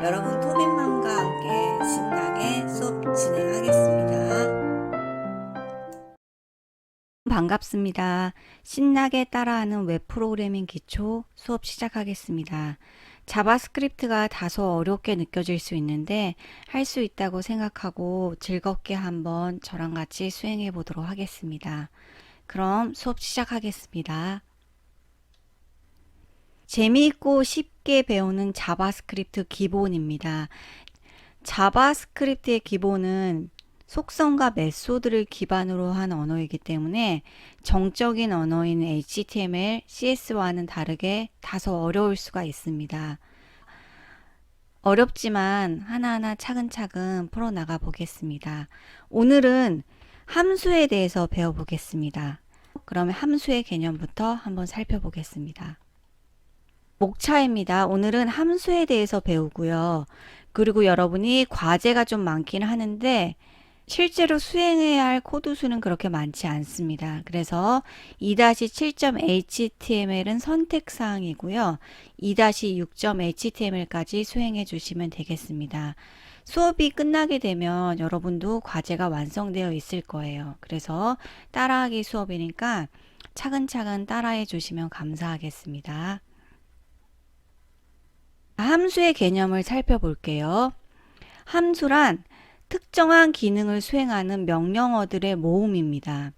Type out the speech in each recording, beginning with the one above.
여러분 토민맘과 함께 신나게 수업 진행하겠습니다. 반갑습니다. 신나게 따라하는 웹 프로그래밍 기초 수업 시작하겠습니다. 자바스크립트가 다소 어렵게 느껴질 수 있는데 할 수 있다고 생각하고 즐겁게 한번 저랑 같이 수행해 보도록 하겠습니다. 그럼 수업 시작하겠습니다. 재미있고 쉽게 배우는 자바스크립트 기본입니다. 자바스크립트의 기본은 속성과 메소드를 기반으로 한 언어이기 때문에 정적인 언어인 HTML, CS와는 다르게 다소 어려울 수가 있습니다. 어렵지만 하나하나 차근차근 풀어나가 보겠습니다. 오늘은 함수에 대해서 배워보겠습니다. 그러면 함수의 개념부터 한번 살펴보겠습니다. 목차입니다. 오늘은 함수에 대해서 배우고요. 그리고 여러분이 과제가 좀 많긴 하는데 실제로 수행해야 할 코드 수는 그렇게 많지 않습니다. 그래서 2-7.html은 선택사항이고요. 2-6.html까지 수행해 주시면 되겠습니다. 수업이 끝나게 되면 여러분도 과제가 완성되어 있을 거예요. 그래서 따라하기 수업이니까 차근차근 따라해 주시면 감사하겠습니다. 함수의 개념을 살펴볼게요. 함수란 특정한 기능을 수행하는 명령어들의 모음입니다.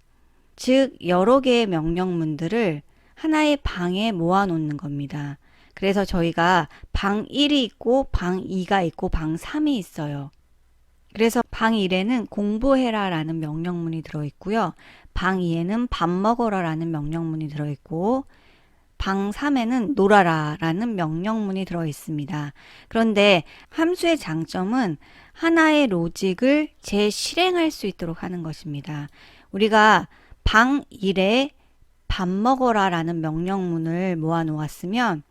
즉 여러 개의 명령문들을 하나의 방에 모아 놓는 겁니다. 그래서 저희가 방 1이 있고 방 2가 있고 방 3이 있어요. 그래서 방 1에는 공부해라 라는 명령문이 들어있고요. 방 2에는 밥 먹어라 라는 명령문이 들어있고 방 3에는 놀아라 라는 명령문이 들어있습니다. 그런데 함수의 장점은 하나의 로직을 재실행할 수 있도록 하는 것입니다. 우리가 방 1에 밥 먹어라 라는 명령문을 모아 놓았으면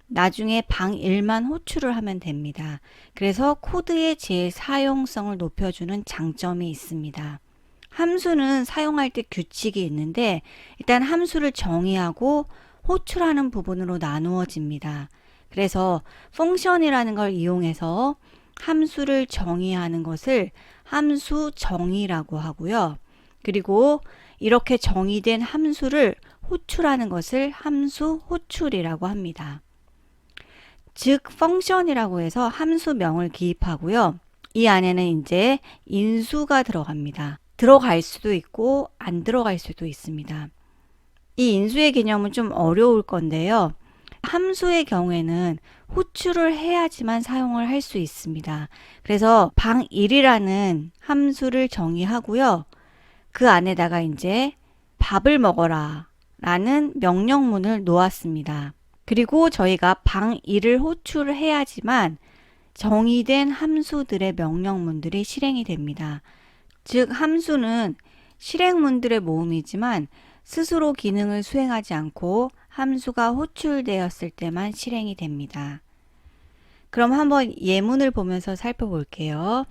나중에 방 1만 호출을 하면 됩니다. 그래서 코드의 재사용성을 높여주는 장점이 있습니다. 함수는 사용할 때 규칙이 있는데 일단 함수를 정의하고 호출하는 부분으로 나누어집니다. 그래서 펑션이라는 걸 이용해서 함수를 정의하는 것을 함수 정의라고 하고요. 그리고 이렇게 정의된 함수를 호출하는 것을 함수 호출이라고 합니다. 즉 펑션이라고 해서 함수명을 기입하고요. 이 안에는 이제 인수가 들어갑니다. 들어갈 수도 있고 안 들어갈 수도 있습니다. 이 인수의 개념은 좀 어려울 건데요. 함수의 경우에는 호출을 해야지만 사용을 할 수 있습니다. 그래서 방 1이라는 함수를 정의하고요. 그 안에다가 이제 밥을 먹어라 라는 명령문을 놓았습니다. 그리고 저희가 방 1을 호출해야지만 정의된 함수들의 명령문들이 실행이 됩니다. 즉 함수는 실행문들의 모음이지만 스스로 기능을 수행하지 않고 함수가 호출되었을 때만 실행이 됩니다. 그럼 한번 예문을 보면서 살펴볼게요.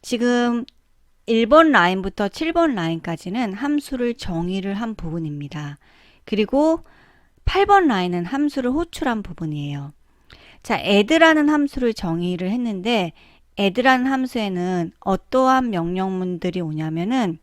지금 1번 라인부터 7번 라인까지는 함수를 정의를 한 부분입니다. 그리고 8번 라인은 함수를 호출한 부분이에요. 자, add라는 함수를 정의를 했는데 add라는 함수에는 어떠한 명령문들이 오냐면은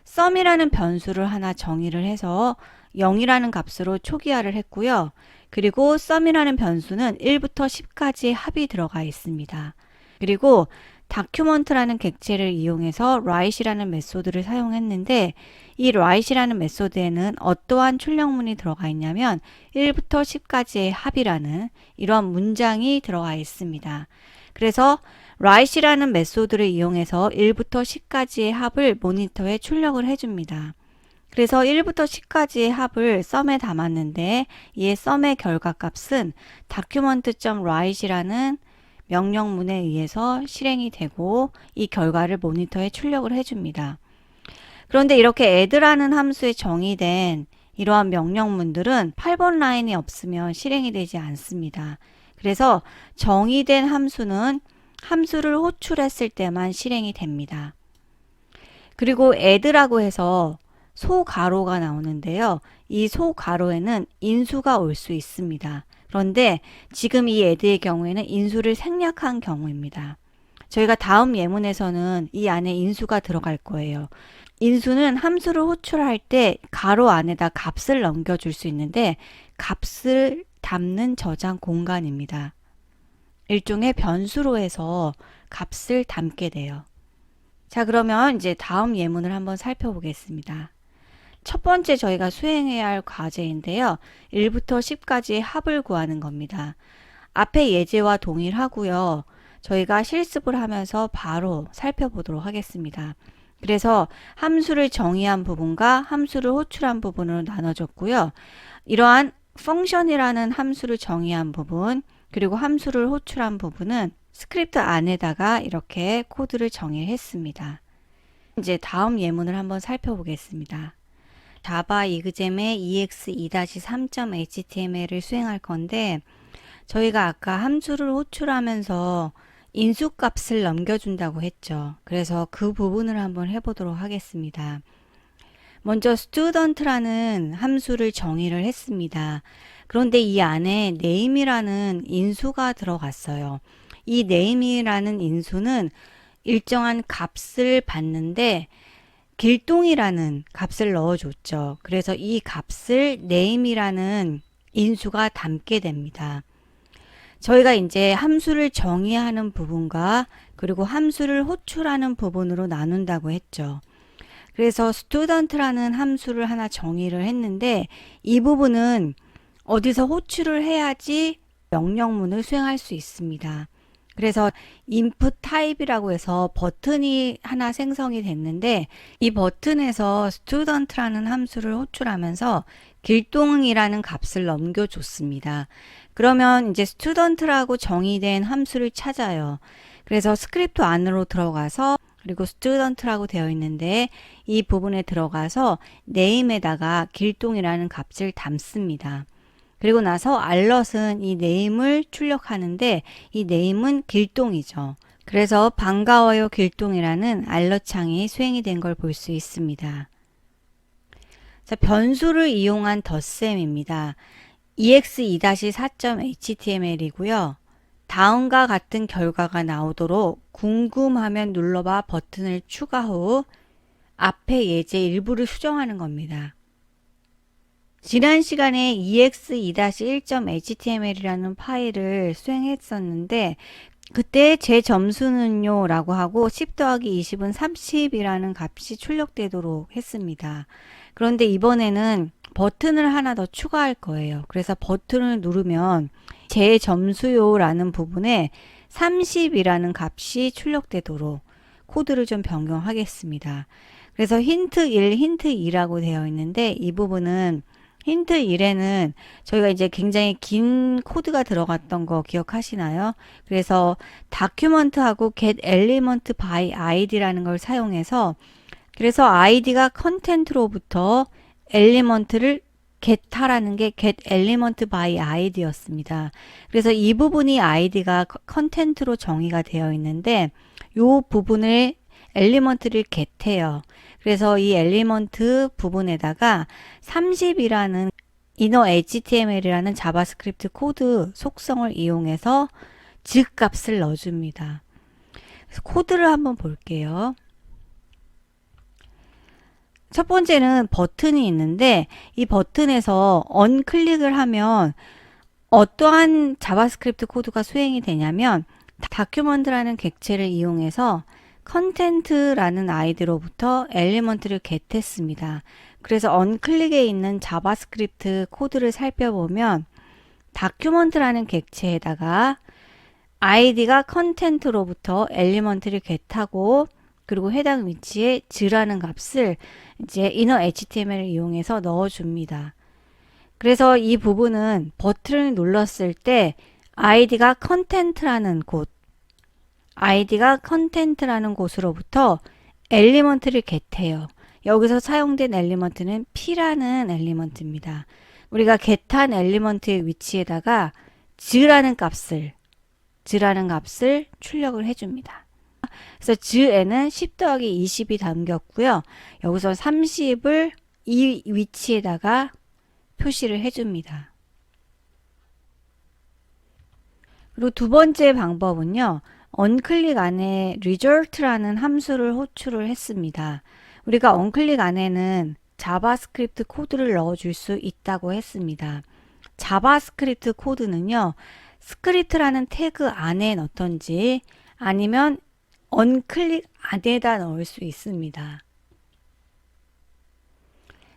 sum이라는 변수를 하나 정의를 해서 0이라는 값으로 초기화를 했고요. 그리고 sum이라는 변수는 1부터 10까지 합이 들어가 있습니다. 그리고 document라는 객체를 이용해서 write이라는 메소드를 사용했는데 이 write이라는 메소드에는 어떠한 출력문이 들어가 있냐면 1부터 10까지의 합이라는 이런 문장이 들어가 있습니다. 그래서 write이라는 메소드를 이용해서 1부터 10까지의 합을 모니터에 출력을 해줍니다. 그래서 1부터 10까지의 합을 sum에 담았는데 이 sum의 결과값은 document.write이라는 명령문에 의해서 실행이 되고 이 결과를 모니터에 출력을 해줍니다. 그런데 이렇게 add라는 함수에 정의된 이러한 명령문들은 8번 라인이 없으면 실행이 되지 않습니다. 그래서 정의된 함수는 함수를 호출했을 때만 실행이 됩니다. 그리고 add라고 해서 소가로가 나오는데요. 이 소가로에는 인수가 올 수 있습니다. 그런데 지금 이 애드의 경우에는 인수를 생략한 경우입니다. 저희가 다음 예문에서는 이 안에 인수가 들어갈 거예요. 인수는 함수를 호출할 때 가로 안에다 값을 넘겨줄 수 있는데 값을 담는 저장 공간입니다. 일종의 변수로 해서 값을 담게 돼요. 자, 그러면 이제 다음 예문을 한번 살펴보겠습니다. 첫 번째 저희가 수행해야 할 과제인데요. 1부터 10까지의 합을 구하는 겁니다. 앞에 예제와 동일하고요. 저희가 실습을 하면서 바로 살펴보도록 하겠습니다. 그래서 함수를 정의한 부분과 함수를 호출한 부분으로 나눠졌고요. 이러한 펑션이라는 함수를 정의한 부분, 그리고 함수를 호출한 부분은 스크립트 안에다가 이렇게 코드를 정의했습니다. 이제 다음 예문을 한번 살펴보겠습니다. 자바 이그잼의 ex2-3.html을 수행할 건데 저희가 아까 함수를 호출하면서 인수값을 넘겨준다고 했죠. 그래서 그 부분을 한번 해보도록 하겠습니다. 먼저 student라는 함수를 정의를 했습니다. 그런데 이 안에 name이라는 인수가 들어갔어요. 이 name이라는 인수는 일정한 값을 받는데 길동이라는 값을 넣어줬죠. 그래서 이 값을 name이라는 인수가 담게 됩니다. 저희가 이제 함수를 정의하는 부분과 그리고 함수를 호출하는 부분으로 나눈다고 했죠. 그래서 student라는 함수를 하나 정의를 했는데 이 부분은 어디서 호출을 해야지 명령문을 수행할 수 있습니다. 그래서 input type이라고 해서 버튼이 하나 생성이 됐는데 이 버튼에서 student라는 함수를 호출하면서 길동이라는 값을 넘겨줬습니다. 그러면 이제 student라고 정의된 함수를 찾아요. 그래서 스크립트 안으로 들어가서 그리고 student라고 되어 있는데 이 부분에 들어가서 name에다가 길동이라는 값을 담습니다. 그리고 나서 alot은 이 name을 출력하는데 이 name은 길동이죠. 그래서 반가워요 길동이라는 alot 창이 수행이 된 걸 볼 수 있습니다. 자, 변수를 이용한 덧셈입니다. ex2-4.html이고요. 다음과 같은 결과가 나오도록 궁금하면 눌러봐 버튼을 추가 후 앞에 예제 일부를 수정하는 겁니다. 지난 시간에 ex2-1.html이라는 파일을 수행했었는데 그때 제 점수는요 라고 하고 10 더하기 20은 30이라는 값이 출력되도록 했습니다. 그런데 이번에는 버튼을 하나 더 추가할 거예요. 그래서 버튼을 누르면 제 점수요 라는 부분에 30이라는 값이 출력되도록 코드를 좀 변경하겠습니다. 그래서 힌트 1, 힌트 2라고 되어 있는데 이 부분은 힌트 1에는 저희가 이제 굉장히 긴 코드가 들어갔던 거 기억하시나요? 그래서 다큐먼트하고 get element by id라는 걸 사용해서 그래서 id가 컨텐트로부터 엘리먼트를 get하라는 게 get element by id였습니다. 그래서 이 부분이 id가 컨텐트로 정의가 되어 있는데 이 부분을 엘리먼트를 get해요. 그래서 이 엘리먼트 부분에다가 30이라는 inner html이라는 자바스크립트 코드 속성을 이용해서 즉 값을 넣어줍니다. 그래서 코드를 한번 볼게요. 첫 번째는 버튼이 있는데 이 버튼에서 언클릭을 하면 어떠한 자바스크립트 코드가 수행이 되냐면 다큐먼트라는 객체를 이용해서 컨텐트라는 아이디로부터 엘리먼트를 get했습니다. 그래서 언클릭에 있는 자바스크립트 코드를 살펴보면 다큐먼트라는 객체에다가 아이디가 컨텐트로부터 엘리먼트를 get하고 그리고 해당 위치에 즈라는 값을 이제 inner html을 이용해서 넣어줍니다. 그래서 이 부분은 버튼을 눌렀을 때 id가 컨텐트라는 곳으로부터 엘리먼트를 get해요. 여기서 사용된 엘리먼트는 p라는 엘리먼트입니다. 우리가 get한 엘리먼트의 위치에다가 즈라는 값을 출력을 해줍니다. 그래서 즈에는 10 더하기 20이 담겼고요. 여기서 30을 이 위치에다가 표시를 해줍니다. 그리고 두 번째 방법은요. onClick 안에 result라는 함수를 호출을 했습니다. 우리가 onClick 안에는 자바스크립트 코드를 넣어줄 수 있다고 했습니다. 자바스크립트 코드는요. 스크립트라는 태그 안에 넣던지 아니면 onClick 안에다 넣을 수 있습니다.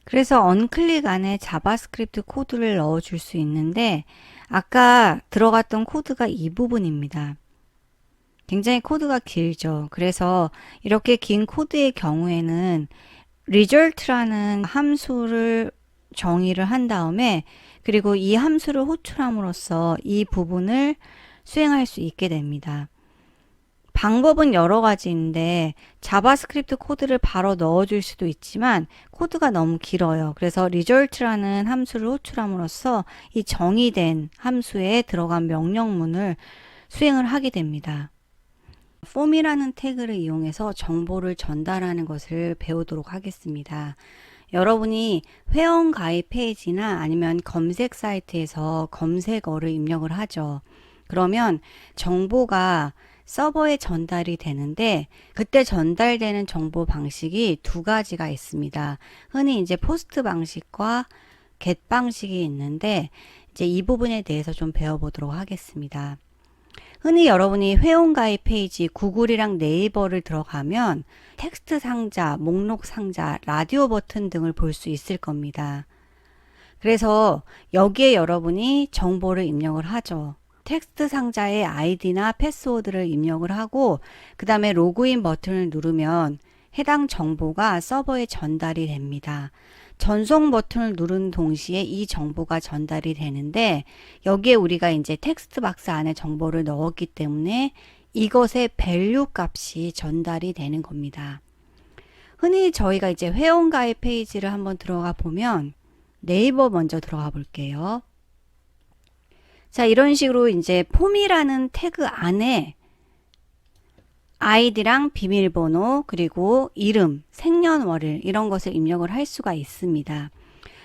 그래서 onClick 안에 자바스크립트 코드를 넣어줄 수 있는데 아까 들어갔던 코드가 이 부분입니다. 굉장히 코드가 길죠. 그래서 이렇게 긴 코드의 경우에는 result라는 함수를 정의를 한 다음에 그리고 이 함수를 호출함으로써 이 부분을 수행할 수 있게 됩니다. 방법은 여러 가지인데 자바스크립트 코드를 바로 넣어줄 수도 있지만 코드가 너무 길어요. 그래서 result라는 함수를 호출함으로써 이 정의된 함수에 들어간 명령문을 수행을 하게 됩니다. form이라는 태그를 이용해서 정보를 전달하는 것을 배우도록 하겠습니다. 여러분이 회원 가입 페이지나 아니면 검색 사이트에서 검색어를 입력을 하죠. 그러면 정보가 서버에 전달이 되는데 그때 전달되는 정보 방식이 두 가지가 있습니다. 흔히 이제 포스트 방식과 get 방식이 있는데 이제 이 부분에 대해서 좀 배워보도록 하겠습니다. 흔히 여러분이 회원가입 페이지 구글이랑 네이버를 들어가면 텍스트 상자, 목록 상자, 라디오 버튼 등을 볼 수 있을 겁니다. 그래서 여기에 여러분이 정보를 입력을 하죠. 텍스트 상자에 아이디나 패스워드를 입력을 하고 그 다음에 로그인 버튼을 누르면 해당 정보가 서버에 전달이 됩니다. 전송 버튼을 누른 동시에 이 정보가 전달이 되는데 여기에 우리가 이제 텍스트 박스 안에 정보를 넣었기 때문에 이것의 밸류 값이 전달이 되는 겁니다. 흔히 저희가 이제 회원가입 페이지를 한번 들어가 보면 네이버 먼저 들어가 볼게요. 자, 이런 식으로 이제 폼이라는 태그 안에 아이디랑 비밀번호 그리고 이름, 생년월일 이런 것을 입력을 할 수가 있습니다.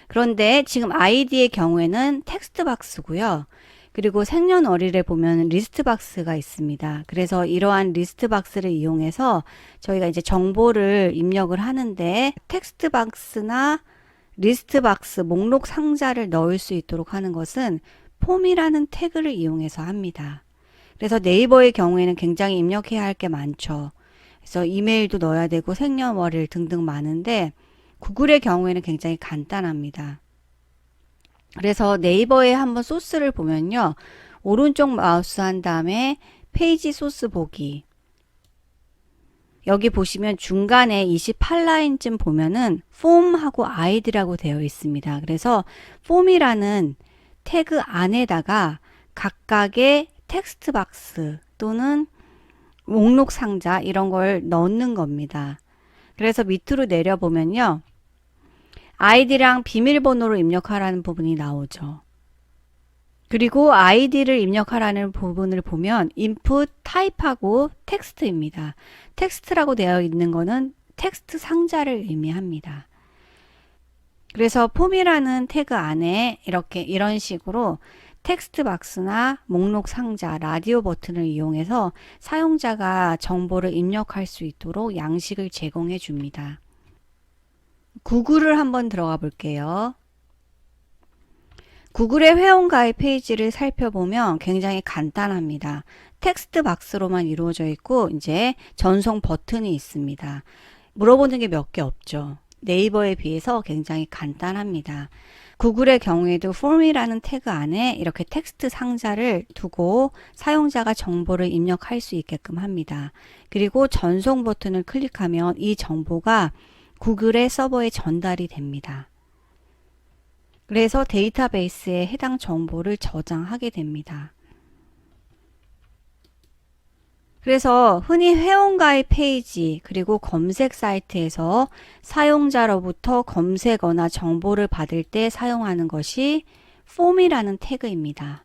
그런데 지금 아이디의 경우에는 텍스트 박스고요. 그리고 생년월일에 보면 리스트 박스가 있습니다. 그래서 이러한 리스트 박스를 이용해서 저희가 이제 정보를 입력을 하는데 텍스트 박스나 리스트 박스, 목록 상자를 넣을 수 있도록 하는 것은 폼이라는 태그를 이용해서 합니다. 그래서 네이버의 경우에는 굉장히 입력해야 할 게 많죠. 그래서 이메일도 넣어야 되고 생년월일 등등 많은데 구글의 경우에는 굉장히 간단합니다. 그래서 네이버에 한번 소스를 보면요. 오른쪽 마우스 한 다음에 페이지 소스 보기. 여기 보시면 중간에 28라인쯤 보면은 폼하고 아이디라고 되어 있습니다. 그래서 폼이라는 태그 안에다가 각각의 텍스트 박스 또는 목록 상자 이런 걸 넣는 겁니다. 그래서 밑으로 내려보면요. 아이디랑 비밀번호를 입력하라는 부분이 나오죠. 그리고 아이디를 입력하라는 부분을 보면 input 타입하고 텍스트입니다. 텍스트라고 되어 있는 거는 텍스트 상자를 의미합니다. 그래서 폼이라는 태그 안에 이런 식으로 텍스트 박스나 목록 상자, 라디오 버튼을 이용해서 사용자가 정보를 입력할 수 있도록 양식을 제공해 줍니다. 구글을 한번 들어가 볼게요. 구글의 회원가입 페이지를 살펴보면 굉장히 간단합니다. 텍스트 박스로만 이루어져 있고 이제 전송 버튼이 있습니다. 물어보는 게 몇 개 없죠. 네이버에 비해서 굉장히 간단합니다. 구글의 경우에도 form이라는 태그 안에 이렇게 텍스트 상자를 두고 사용자가 정보를 입력할 수 있게끔 합니다. 그리고 전송 버튼을 클릭하면 이 정보가 구글의 서버에 전달이 됩니다. 그래서 데이터베이스에 해당 정보를 저장하게 됩니다. 그래서 흔히 회원가입 페이지 그리고 검색 사이트에서 사용자로부터 검색어나 정보를 받을 때 사용하는 것이 폼이라는 태그입니다.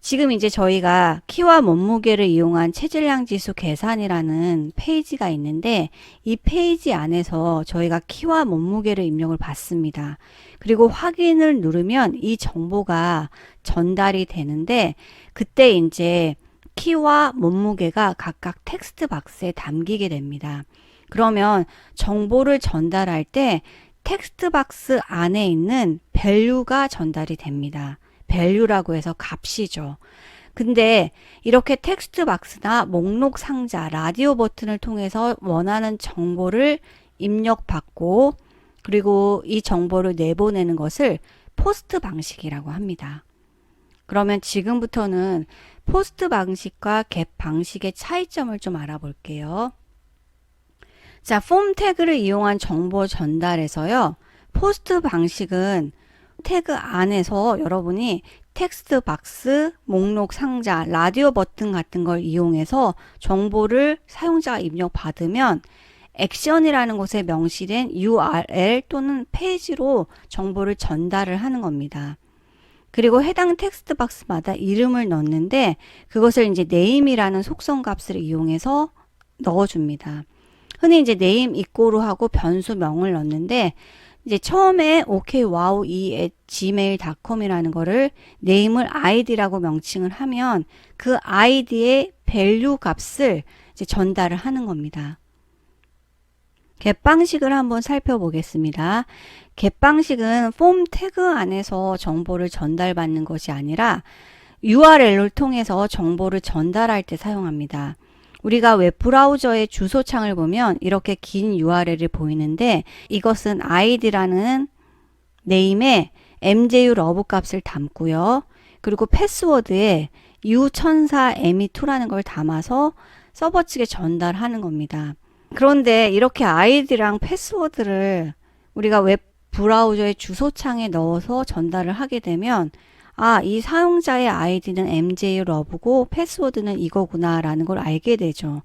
지금 이제 저희가 키와 몸무게를 이용한 체질량 지수 계산이라는 페이지가 있는데 이 페이지 안에서 저희가 키와 몸무게를 입력을 받습니다. 그리고 확인을 누르면 이 정보가 전달이 되는데 그때 이제 키와 몸무게가 각각 텍스트 박스에 담기게 됩니다. 그러면 정보를 전달할 때 텍스트 박스 안에 있는 value가 전달이 됩니다. value라고 해서 값이죠. 근데 이렇게 텍스트 박스나 목록 상자, 라디오 버튼을 통해서 원하는 정보를 입력받고 그리고 이 정보를 내보내는 것을 포스트 방식이라고 합니다. 그러면 지금부터는 포스트 방식과 겟 방식의 차이점을 좀 알아볼게요. 자, 폼 태그를 이용한 정보 전달에서요. 포스트 방식은 태그 안에서 여러분이 텍스트 박스, 목록 상자, 라디오 버튼 같은 걸 이용해서 정보를 사용자가 입력받으면 액션이라는 곳에 명시된 URL 또는 페이지로 정보를 전달을 하는 겁니다. 그리고 해당 텍스트 박스마다 이름을 넣는데 그것을 이제 name이라는 속성 값을 이용해서 넣어줍니다. 흔히 이제 name equal 하고 변수명을 넣는데 이제 처음에 okwow@gmail.com이라는 거를 name을 id라고 명칭을 하면 그 id의 value 값을 이제 전달을 하는 겁니다. 겟 방식을 한번 살펴보겠습니다. 겟 방식은 폼 태그 안에서 정보를 전달받는 것이 아니라 URL을 통해서 정보를 전달할 때 사용합니다. 우리가 웹브라우저의 주소창을 보면 이렇게 긴 URL이 보이는데 이것은 id라는 name에 mju 러브 값을 담고요. 그리고 패스워드에 u1004me2라는 걸 담아서 서버 측에 전달하는 겁니다. 그런데 이렇게 id랑 패스워드를 우리가 웹브라우저의 주소창에 넣어서 전달을 하게 되면 이 사용자의 아이디는 mjlove고 패스워드는 이거구나 라는 걸 알게 되죠.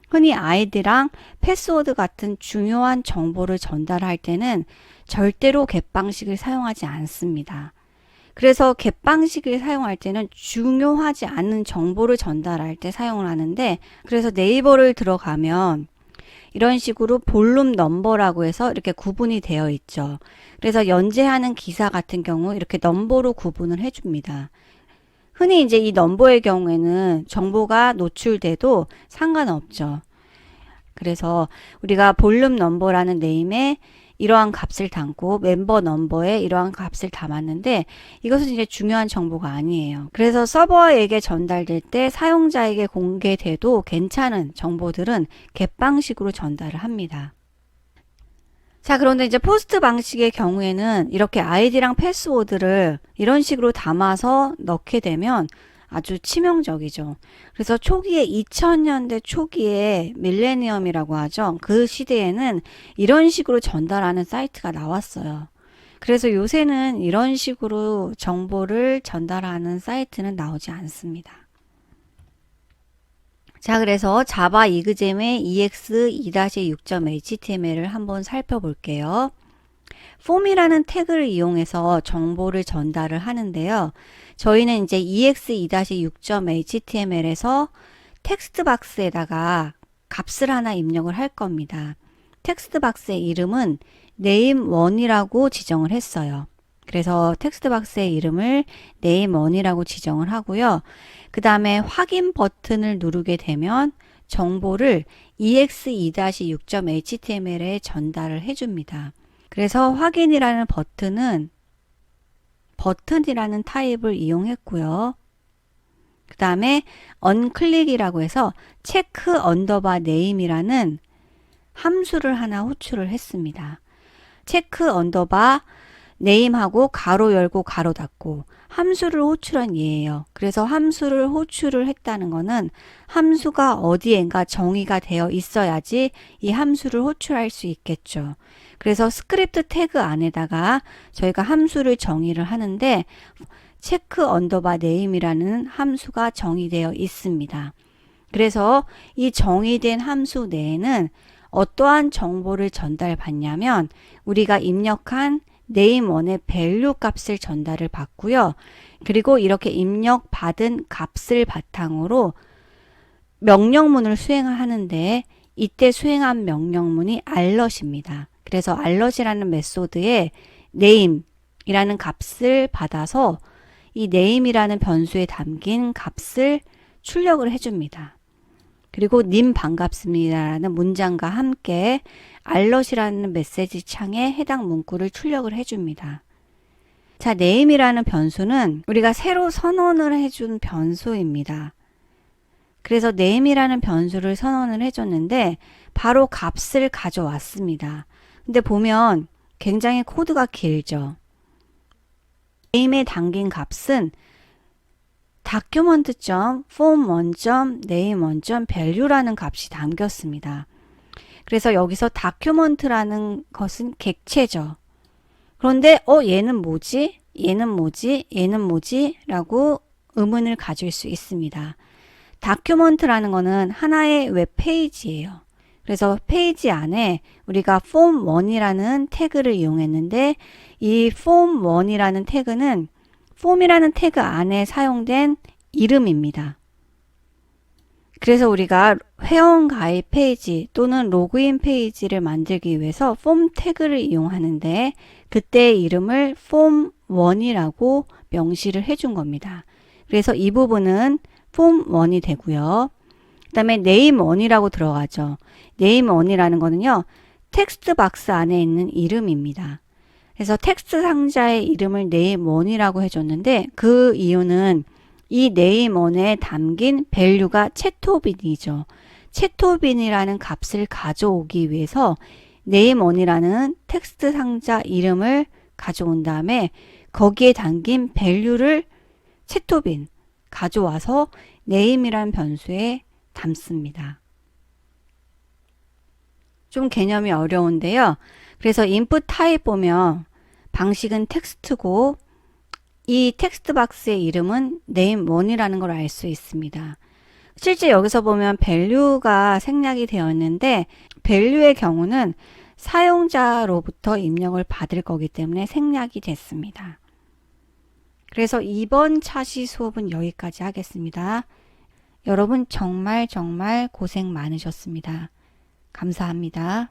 흔히 아이디랑 패스워드 같은 중요한 정보를 전달할 때는 절대로 겟 방식을 사용하지 않습니다. 그래서 겟 방식을 사용할 때는 중요하지 않은 정보를 전달할 때 사용을 하는데 그래서 네이버를 들어가면 이런 식으로 볼륨 넘버라고 해서 이렇게 구분이 되어 있죠. 그래서 연재하는 기사 같은 경우 이렇게 넘버로 구분을 해줍니다. 흔히 이제 이 넘버의 경우에는 정보가 노출돼도 상관없죠. 그래서 우리가 볼륨 넘버라는 네임에 이러한 값을 담고 멤버 넘버에 이러한 값을 담았는데 이것은 이제 중요한 정보가 아니에요. 그래서 서버에게 전달될 때 사용자에게 공개돼도 괜찮은 정보들은 겟 방식으로 전달을 합니다. 자, 그런데 이제 포스트 방식의 경우에는 이렇게 아이디랑 패스워드를 이런 식으로 담아서 넣게 되면 아주 치명적이죠. 그래서 초기에 2000년대 초기에 밀레니엄이라고 하죠. 그 시대에는 이런 식으로 전달하는 사이트가 나왔어요. 그래서 요새는 이런 식으로 정보를 전달하는 사이트는 나오지 않습니다. 자, 그래서 자바 이그잼의 ex2-6.html을 한번 살펴볼게요. 폼이라는 태그를 이용해서 정보를 전달을 하는데요. 저희는 이제 ex2-6.html에서 텍스트 박스에다가 값을 하나 입력을 할 겁니다. 텍스트 박스의 이름은 name1이라고 지정을 했어요. 그래서 텍스트 박스의 이름을 name1이라고 지정을 하고요. 그 다음에 확인 버튼을 누르게 되면 정보를 ex2-6.html에 전달을 해줍니다. 그래서 확인이라는 버튼은 버튼이라는 타입을 이용했고요. 그 다음에 onClick이라고 해서 체크 언더바 name이라는 함수를 하나 호출을 했습니다. 체크 언더바 name하고 가로 열고 가로 닫고 함수를 호출한 예예요. 그래서 함수를 호출을 했다는 거는 함수가 어디엔가 정의가 되어 있어야지 이 함수를 호출할 수 있겠죠. 그래서 스크립트 태그 안에다가 저희가 함수를 정의를 하는데 체크 언더바 네임이라는 함수가 정의되어 있습니다. 그래서 이 정의된 함수 내에는 어떠한 정보를 전달받냐면 우리가 입력한 name1의 value 값을 전달을 받고요. 그리고 이렇게 입력받은 값을 바탕으로 명령문을 수행하는데 이때 수행한 명령문이 alert입니다. 그래서 alert이라는 메소드에 name이라는 값을 받아서 이 name이라는 변수에 담긴 값을 출력을 해줍니다. 그리고 님 반갑습니다라는 문장과 함께 alert이라는 메시지 창에 해당 문구를 출력을 해줍니다. 자, name이라는 변수는 우리가 새로 선언을 해준 변수입니다. 그래서 name이라는 변수를 선언을 해줬는데 바로 값을 가져왔습니다. 근데 보면 굉장히 코드가 길죠. name에 담긴 값은 document.form1.name1.value라는 값이 담겼습니다. 그래서 여기서 document라는 것은 객체죠. 그런데 얘는 뭐지? 얘는 뭐지? 얘는 뭐지? 라고 의문을 가질 수 있습니다. document라는 거는 하나의 웹페이지예요. 그래서 페이지 안에 우리가 form1이라는 태그를 이용했는데 이 form1이라는 태그는 form이라는 태그 안에 사용된 이름입니다. 그래서 우리가 회원 가입 페이지 또는 로그인 페이지를 만들기 위해서 form 태그를 이용하는데 그때의 이름을 form1이라고 명시를 해준 겁니다. 그래서 이 부분은 form1이 되고요. 그 다음에 name1이라고 들어가죠. name1이라는 거는요. 텍스트 박스 안에 있는 이름입니다. 그래서 텍스트 상자의 이름을 name1이라고 해줬는데 그 이유는 이 name1에 담긴 value가 채토빈이죠. 채토빈이라는 값을 가져오기 위해서 name1이라는 텍스트 상자 이름을 가져온 다음에 거기에 담긴 value를 채토빈 가져와서 name이라는 변수에 담습니다. 좀 개념이 어려운데요. 그래서 input 타입 보면 방식은 텍스트고 이 텍스트 박스의 이름은 name1이라는 걸 알 수 있습니다. 실제 여기서 보면 value가 생략이 되었는데 value의 경우는 사용자로부터 입력을 받을 거기 때문에 생략이 됐습니다. 그래서 이번 차시 수업은 여기까지 하겠습니다. 여러분 정말 고생 많으셨습니다. 감사합니다.